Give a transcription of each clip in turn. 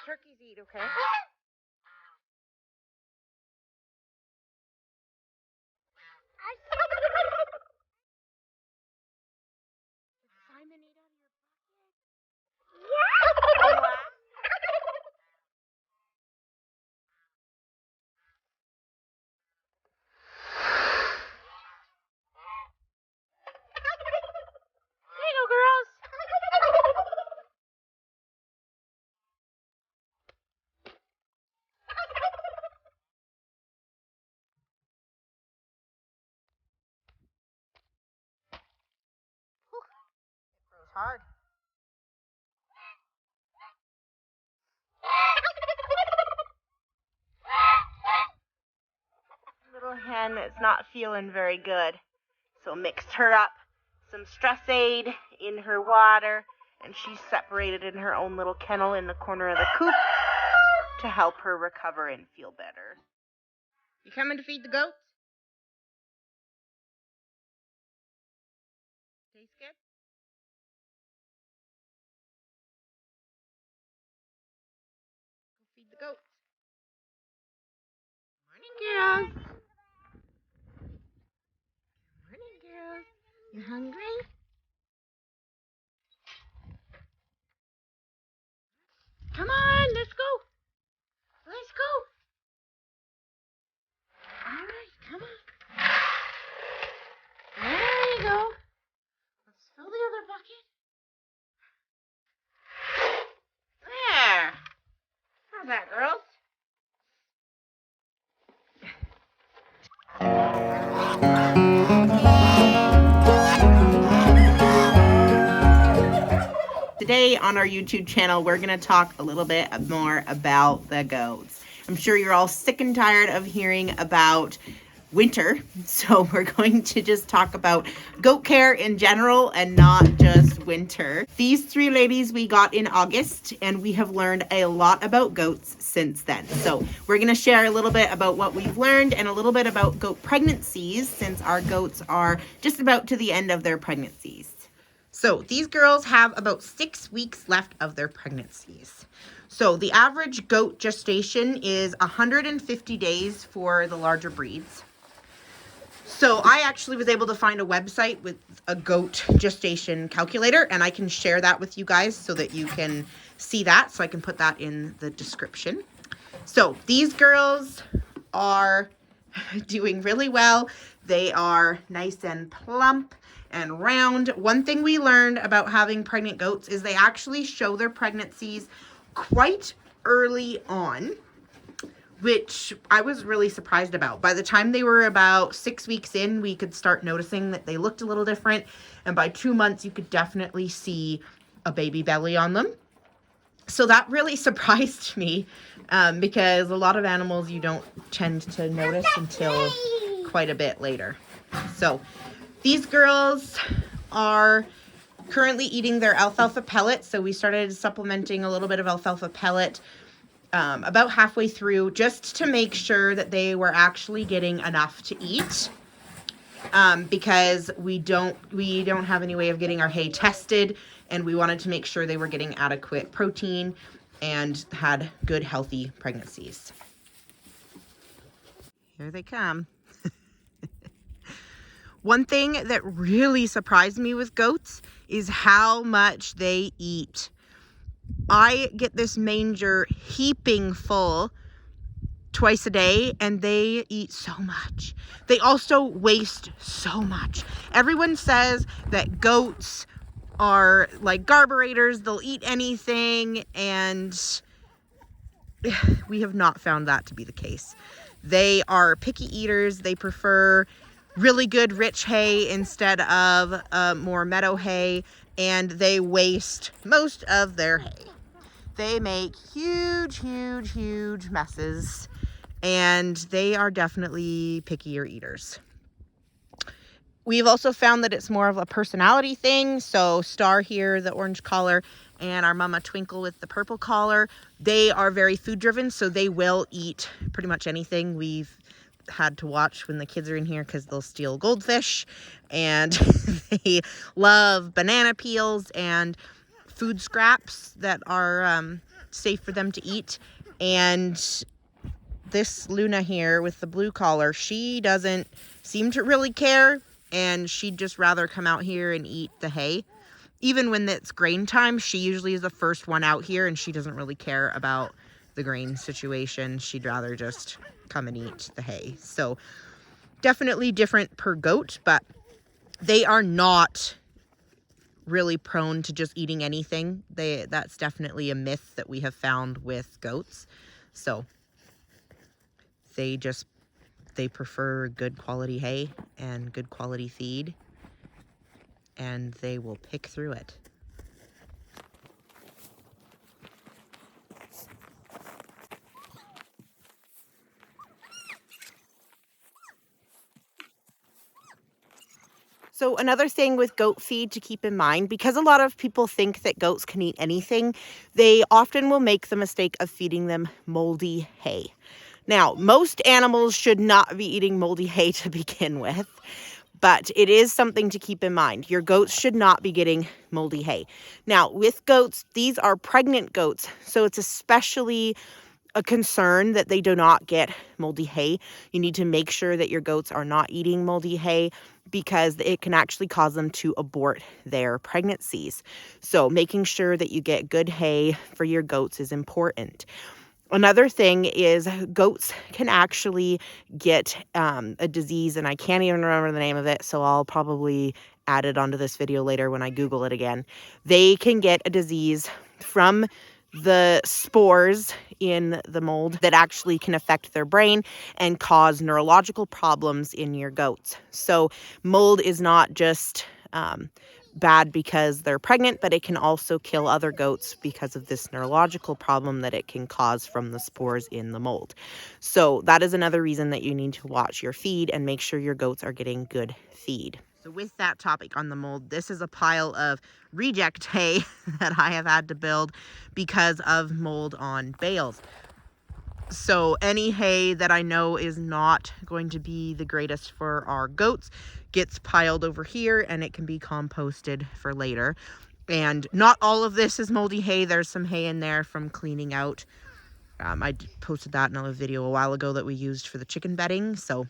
turkeys eat, okay? Simon ate out of your bucket? Yeah! Wow. There you go, girls. It grows hard. Little hen is not feeling very good, so mixed her up some stress aid in her water, and she's separated in her own little kennel in the corner of the coop to help her recover and feel better. You coming to feed the goats? Taste good? Go feed the goats. Morning, girls. Morning, girls. You hungry? Come on, let's go. Let's go. All right, come on. There you go. Let's fill the other bucket. There. How's that, girls? Today on our YouTube channel, we're going to talk a little bit more about the goats. I'm sure you're all sick and tired of hearing about winter, so we're going to just talk about goat care in general and not just winter. These three ladies we got in August, and we have learned a lot about goats since then. So we're going to share a little bit about what we've learned and a little bit about goat pregnancies, since our goats are just about to the end of their pregnancies. So these girls have about 6 weeks left of their pregnancies. So the average goat gestation is 150 days for the larger breeds. So I actually was able to find a website with a goat gestation calculator, and I can share that with you guys so that you can see that. So I can put that in the description. So these girls are doing really well. They are nice and plump and round. One thing we learned about having pregnant goats is they actually show their pregnancies quite early on, which I was really surprised about. By the time they were about 6 weeks in, we could start noticing that they looked a little different. And by 2 months, you could definitely see a baby belly on them. So that really surprised me because a lot of animals you don't tend to notice until quite a bit later. So these girls are currently eating their alfalfa pellet. So we started supplementing a little bit of alfalfa pellet about halfway through, just to make sure that they were actually getting enough to eat. Because we don't have any way of getting our hay tested, and we wanted to make sure they were getting adequate protein and had good, healthy pregnancies. Here they come. One thing that really surprised me with goats is how much they eat. I get this manger heaping full twice a day, and they eat so much. They also waste so much. Everyone says that goats are like carburetors, they'll eat anything, and we have not found that to be the case. They are picky eaters. They prefer really good rich hay instead of more meadow hay, and they waste most of their hay. They make huge messes, and they are definitely pickier eaters. We've also found that it's more of a personality thing. So Star here, the orange collar, and our mama Twinkle with the purple collar, they are very food driven, so they will eat pretty much anything. We've had to watch when the kids are in here because they'll steal goldfish, and they love banana peels and food scraps that are safe for them to eat. And this Luna here with the blue collar, she doesn't seem to really care, and she'd just rather come out here and eat the hay. Even when it's grain time, she usually is the first one out here, and she doesn't really care about the grain situation. She'd rather just come and eat the hay. So definitely different per goat, but they are not really prone to just eating anything. That's definitely a myth that we have found with goats. So they prefer good quality hay and good quality feed, and they will pick through it. So another thing with goat feed to keep in mind, because a lot of people think that goats can eat anything, they often will make the mistake of feeding them moldy hay. Now, most animals should not be eating moldy hay to begin with, but it is something to keep in mind. Your goats should not be getting moldy hay. Now, with goats, these are pregnant goats, so it's especially a concern that they do not get moldy hay. You need to make sure that your goats are not eating moldy hay, because it can actually cause them to abort their pregnancies. So making sure that you get good hay for your goats is important. Another thing is goats can actually get a disease, and I can't even remember the name of it, so I'll probably add it onto this video later when I Google it again. They can get a disease from the spores in the mold that actually can affect their brain and cause neurological problems in your goats. So mold is not just bad because they're pregnant, but it can also kill other goats because of this neurological problem that it can cause from the spores in the mold. So that is another reason that you need to watch your feed and make sure your goats are getting good feed. So with that topic on the mold, this is a pile of reject hay that I have had to build because of mold on bales. So any hay that I know is not going to be the greatest for our goats gets piled over here, and it can be composted for later. And not all of this is moldy hay. There's some hay in there from cleaning out. I posted that in a video a while ago that we used for the chicken bedding. So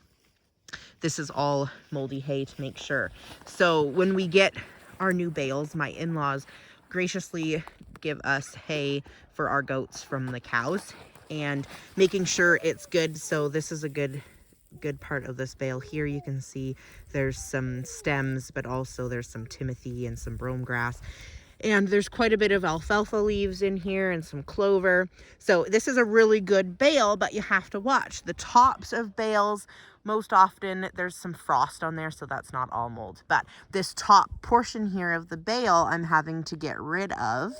this is all moldy hay to make sure. So when we get our new bales, my in-laws graciously give us hay for our goats from the cows, and making sure it's good. So this is a good part of this bale here. You can see there's some stems, but also there's some timothy and some brome grass. And there's quite a bit of alfalfa leaves in here and some clover. So this is a really good bale, but you have to watch the tops of bales. Most often there's some frost on there, so that's not all mold. But this top portion here of the bale, I'm having to get rid of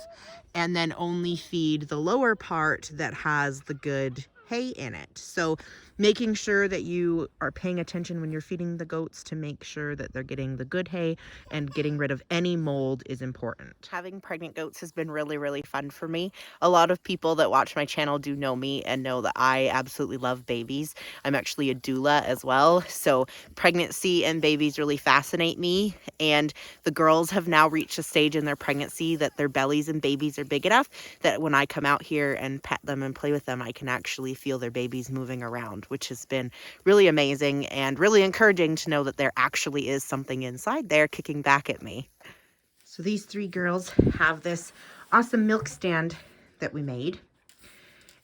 and then only feed the lower part that has the good hay in it. So making sure that you are paying attention when you're feeding the goats to make sure that they're getting the good hay, and getting rid of any mold is important. Having pregnant goats has been really, really fun for me. A lot of people that watch my channel do know me and know that I absolutely love babies. I'm actually a doula as well. So pregnancy and babies really fascinate me. And the girls have now reached a stage in their pregnancy that their bellies and babies are big enough that when I come out here and pet them and play with them, I can actually feel their babies moving around, which has been really amazing and really encouraging to know that there actually is something inside there kicking back at me. So these three girls have this awesome milk stand that we made,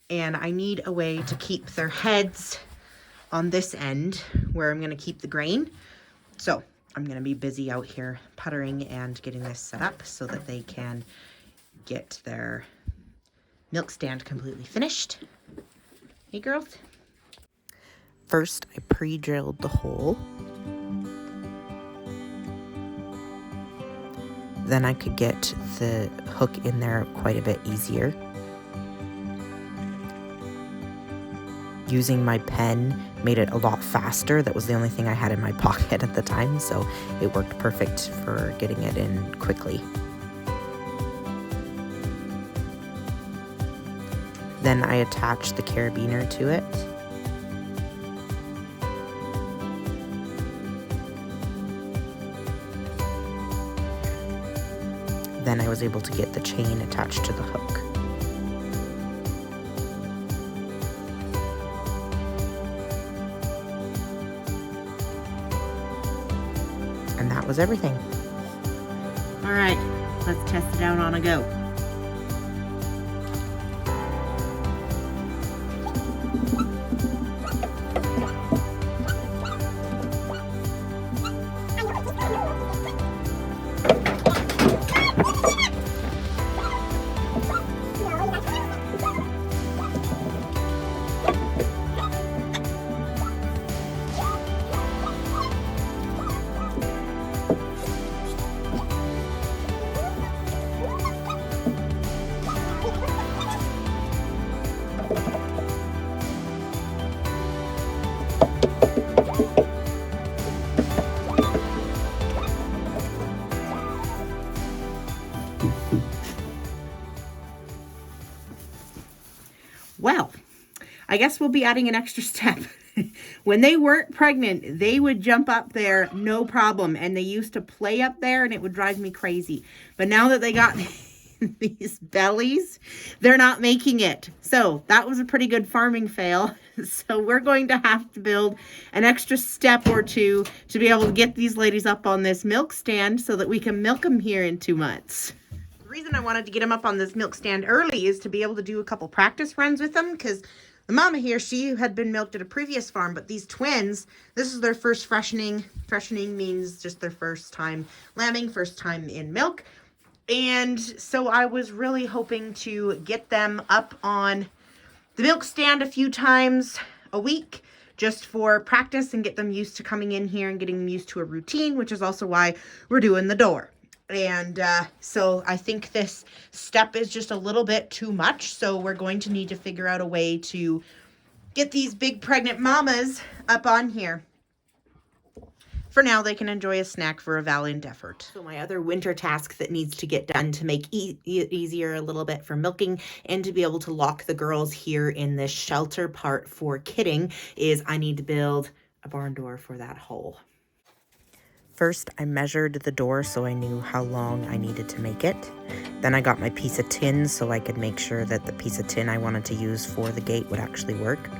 and I need a way to keep their heads on this end where I'm going to keep the grain. So I'm going to be busy out here puttering and getting this set up so that they can get their milk stand completely finished. Hey girls. First, I pre-drilled the hole. Then I could get the hook in there quite a bit easier. Using my pen made it a lot faster. That was the only thing I had in my pocket at the time, so it worked perfect for getting it in quickly. Then I attached the carabiner to it. Then I was able to get the chain attached to the hook. And that was everything. All right, let's test it out on a goat. Well, I guess we'll be adding an extra step. When they weren't pregnant, they would jump up there, no problem. And they used to play up there and it would drive me crazy. But now that they got these bellies, they're not making it. So that was a pretty good farming fail. So we're going to have to build an extra step or two to be able to get these ladies up on this milk stand so that we can milk them here in 2 months. The reason I wanted to get them up on this milk stand early is to be able to do a couple practice runs with them, because the mama here, she had been milked at a previous farm, but these twins, this is their first freshening. Freshening means just their first time lambing, first time in milk. And so I was really hoping to get them up on the milk stand a few times a week just for practice and get them used to coming in here and getting them used to a routine, which is also why we're doing the door. And so I think this step is just a little bit too much. So we're going to need to figure out a way to get these big pregnant mamas up on here. For now, they can enjoy a snack for a valiant effort. So my other winter task that needs to get done to make it easier a little bit for milking and to be able to lock the girls here in this shelter part for kidding is I need to build a barn door for that hole. First, I measured the door so I knew how long I needed to make it. Then I got my piece of tin so I could make sure that the piece of tin I wanted to use for the gate would actually work.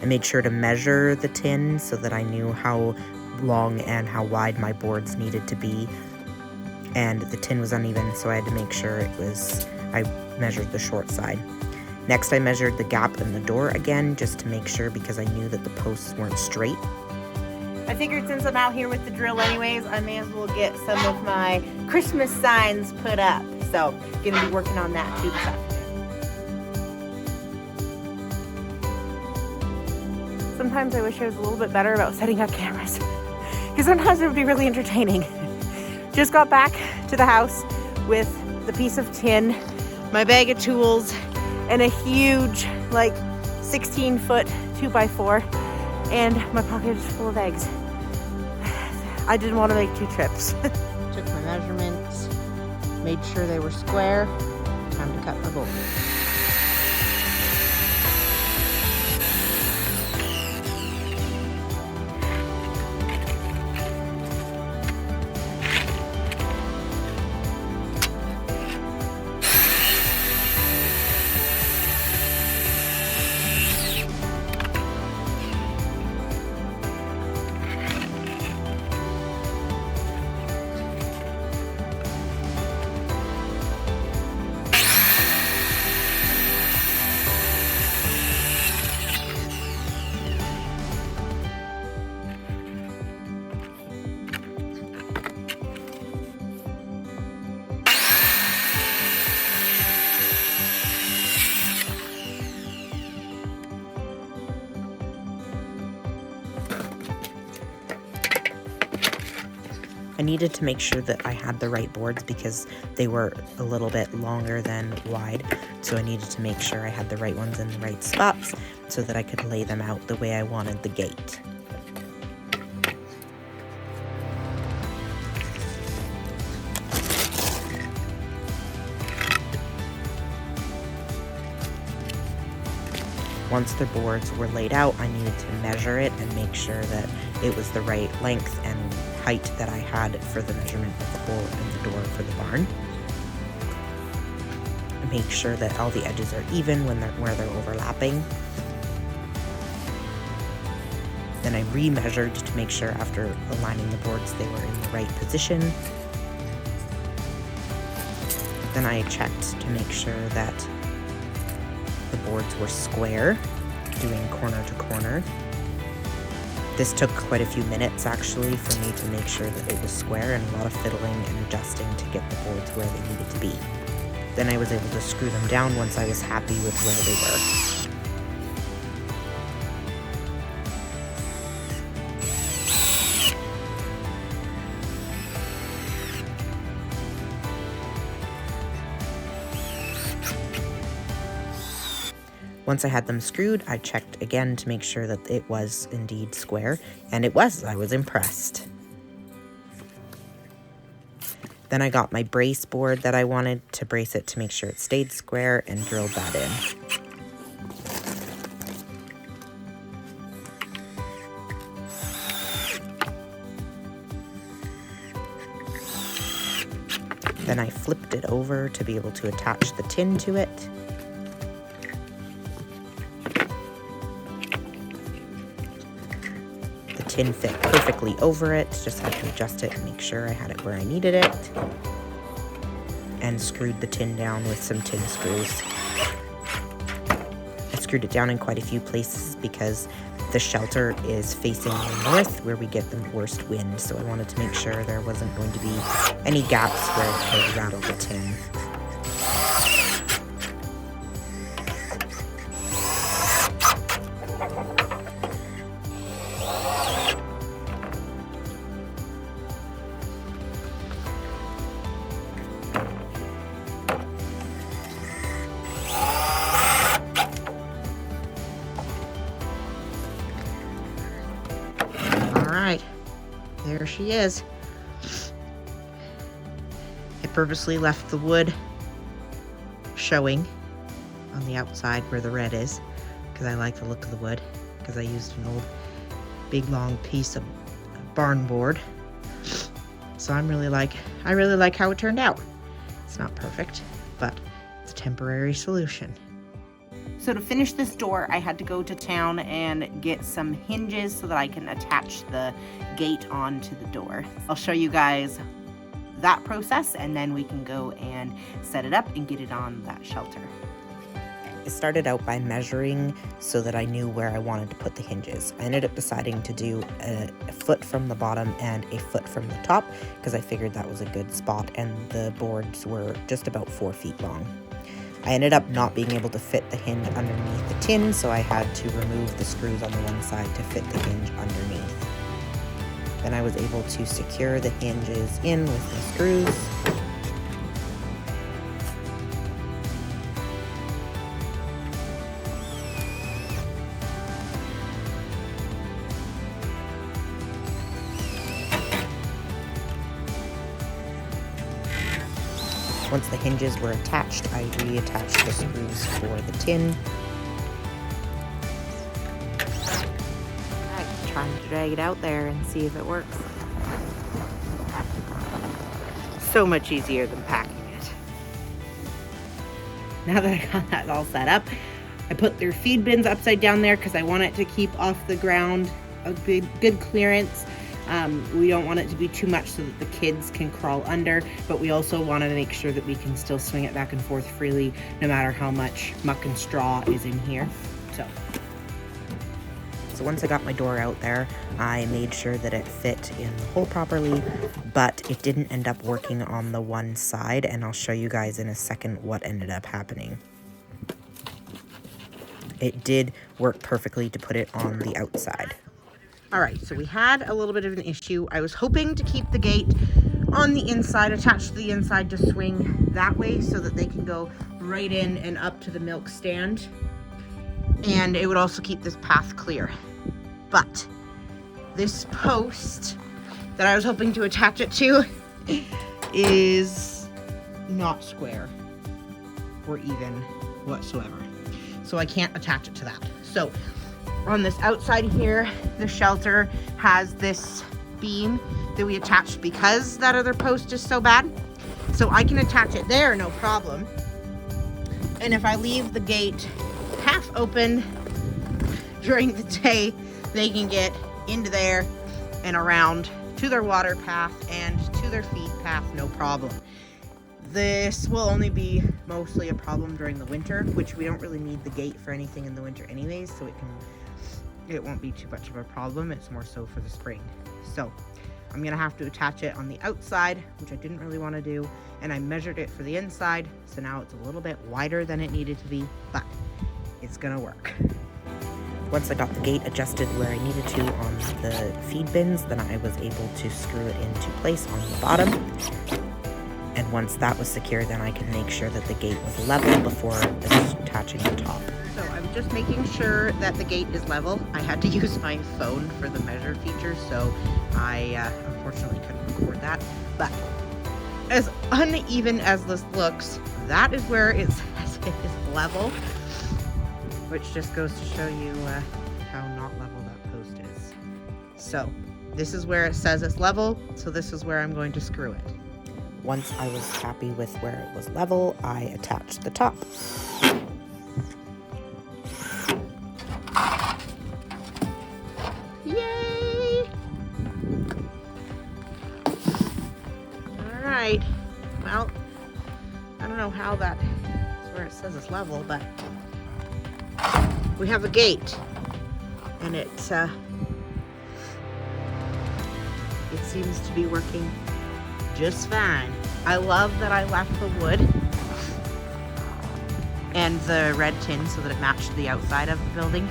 I made sure to measure the tin so that I knew how long and how wide my boards needed to be. And the tin was uneven, so I had to make sure I measured the short side. Next, I measured the gap in the door again just to make sure, because I knew that the posts weren't straight. I figured since I'm out here with the drill anyways, I may as well get some of my Christmas signs put up. So, gonna be working on that too this afternoon. Sometimes I wish I was a little bit better about setting up cameras, because sometimes it would be really entertaining. Just got back to the house with the piece of tin, my bag of tools, and a huge, like 16-foot 2x4. And my pocket is full of eggs. I didn't want to make 2 trips. Took my measurements, made sure they were square. Time to cut my bolt. I needed to make sure that I had the right boards because they were a little bit longer than wide. So I needed to make sure I had the right ones in the right spots so that I could lay them out the way I wanted the gate. Once the boards were laid out, I needed to measure it and make sure that it was the right length and height that I had for the measurement of the hole in the door for the barn. Make sure that all the edges are even where they're overlapping. Then I re-measured to make sure after aligning the boards they were in the right position. Then I checked to make sure that the boards were square, doing corner to corner. This took quite a few minutes actually for me to make sure that it was square, and a lot of fiddling and adjusting to get the boards where they needed to be. Then I was able to screw them down once I was happy with where they were. Once I had them screwed, I checked again to make sure that it was indeed square, and it was. I was impressed. Then I got my brace board that I wanted to brace it to make sure it stayed square and drilled that in. Then I flipped it over to be able to attach the tin to it. Tin fit perfectly over it, just had to adjust it and make sure I had it where I needed it, and screwed the tin down with some tin screws. I screwed it down in quite a few places because the shelter is facing the north where we get the worst wind, so I wanted to make sure there wasn't going to be any gaps where it could rattle the tin. Alright, there she is. I purposely left the wood showing on the outside where the red is because I like the look of the wood, because I used an old big long piece of barn board. So I really like how it turned out. It's not perfect, but it's a temporary solution. So to finish this door, I had to go to town and get some hinges so that I can attach the gate onto the door. I'll show you guys that process, and then we can go and set it up and get it on that shelter. I started out by measuring so that I knew where I wanted to put the hinges. I ended up deciding to do a foot from the bottom and a foot from the top because I figured that was a good spot, and the boards were just about 4 feet long. I ended up not being able to fit the hinge underneath the tin, so I had to remove the screws on the one side to fit the hinge underneath. Then I was able to secure the hinges in with the screws. Once the hinges were attached, I reattached the screws for the tin. Alright, trying to drag it out there and see if it works. So much easier than packing it. Now that I got that all set up, I put their feed bins upside down there because I want it to keep off the ground a good clearance. We don't want it to be too much so that the kids can crawl under, but we also want to make sure that we can still swing it back and forth freely no matter how much muck and straw is in here. So once I got my door out there, I made sure that it fit in the hole properly, but it didn't end up working on the one side, and I'll show you guys in a second what ended up happening. It did work perfectly to put it on the outside. All right, so we had a little bit of an issue. I was hoping to keep the gate on the inside, attached to the inside to swing that way so that they can go right in and up to the milk stand. And it would also keep this path clear. But this post that I was hoping to attach it to is not square or even whatsoever. So I can't attach it to that. So on this outside here, the shelter has this beam that we attached because that other post is so bad. So I can attach it there, no problem. And if I leave the gate half open during the day, they can get into there and around to their water path and to their feed path, no problem. This will only be mostly a problem during the winter, which we don't really need the gate for anything in the winter anyways, so it won't be too much of a problem. It's more so for the spring. So I'm gonna have to attach it on the outside, which I didn't really want to do, and I measured it for the inside, so now it's a little bit wider than it needed to be, but it's gonna work. Once I got the gate adjusted where I needed to on the feed bins, then I was able to screw it into place on the bottom. And once that was secure, then I could make sure that the gate was level before attaching the top. So I'm just making sure that the gate is level. I had to use my phone for the measure feature, so I unfortunately couldn't record that. But as uneven as this looks, that is where it says it is level, which just goes to show you how not level that post is. So this is where it says it's level, so this is where I'm going to screw it. Once I was happy with where it was level, I attached the top. Yay! Alright, well, I don't know how that is where it says it's level, but we have a gate, and it seems to be working just fine. I love that I left the wood and the red tin so that it matched the outside of the building.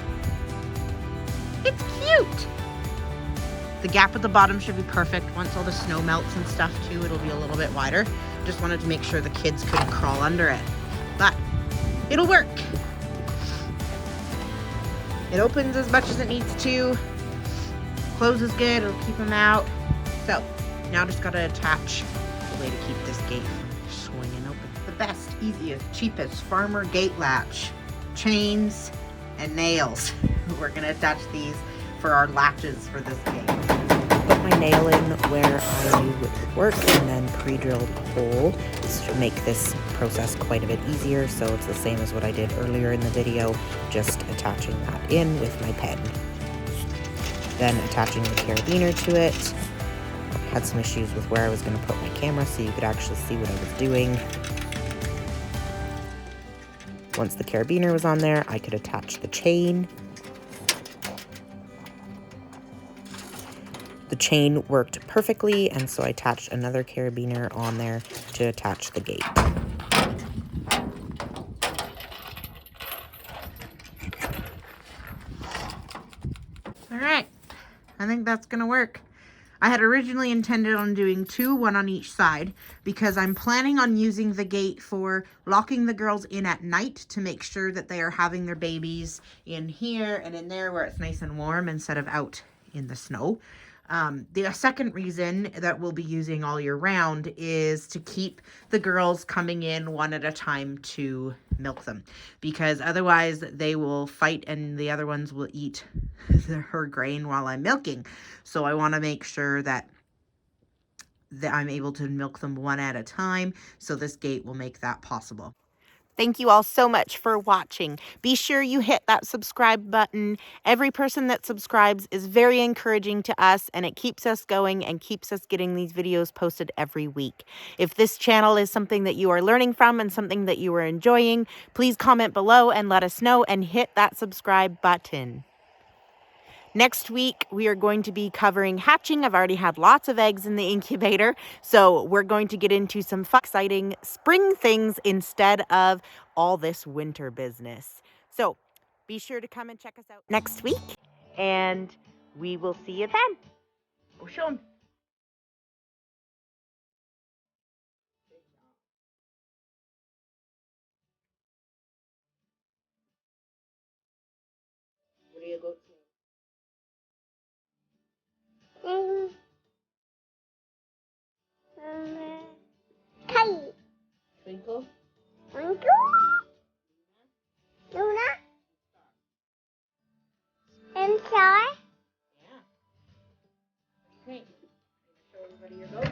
It's cute! The gap at the bottom should be perfect. Once all the snow melts and stuff too, it'll be a little bit wider. Just wanted to make sure the kids couldn't crawl under it. But it'll work. It opens as much as it needs to. Closes good, it'll keep them out. So now just gotta attach a way to keep this gate from swinging open. The best, easiest, cheapest farmer gate latch. Chains and nails. We're gonna attach these for our latches for this gate. Put my nail in where I knew it would work and then pre-drilled a hole. This should make this process quite a bit easier, so it's the same as what I did earlier in the video, just attaching that in with my pen. Then attaching the carabiner to it. Had some issues with where I was going to put my camera so you could actually see what I was doing. Once the carabiner was on there, I could attach the chain. The chain worked perfectly, and so I attached another carabiner on there to attach the gate. All right, I think that's gonna work. I had originally intended on doing two, one on each side, because I'm planning on using the gate for locking the girls in at night to make sure that they are having their babies in here and in there where it's nice and warm instead of out in the snow. The second reason that we'll be using all year round is to keep the girls coming in one at a time to milk them, because otherwise they will fight and the other ones will eat her grain while I'm milking. So I want to make sure that I'm able to milk them one at a time, so this gate will make that possible. Thank you all so much for watching. Be sure you hit that subscribe button. Every person that subscribes is very encouraging to us, and it keeps us going and keeps us getting these videos posted every week. If this channel is something that you are learning from and something that you are enjoying, please comment below and let us know, and hit that subscribe button. Next week, we are going to be covering hatching. I've already had lots of eggs in the incubator, so we're going to get into some fun, exciting spring things instead of all this winter business. So be sure to come and check us out next week, and we will see you then. Go show 'em. What do you go to? Kite. Twinkle? Twinkle. Luna. And Star. Yeah. Great. Show everybody your goat.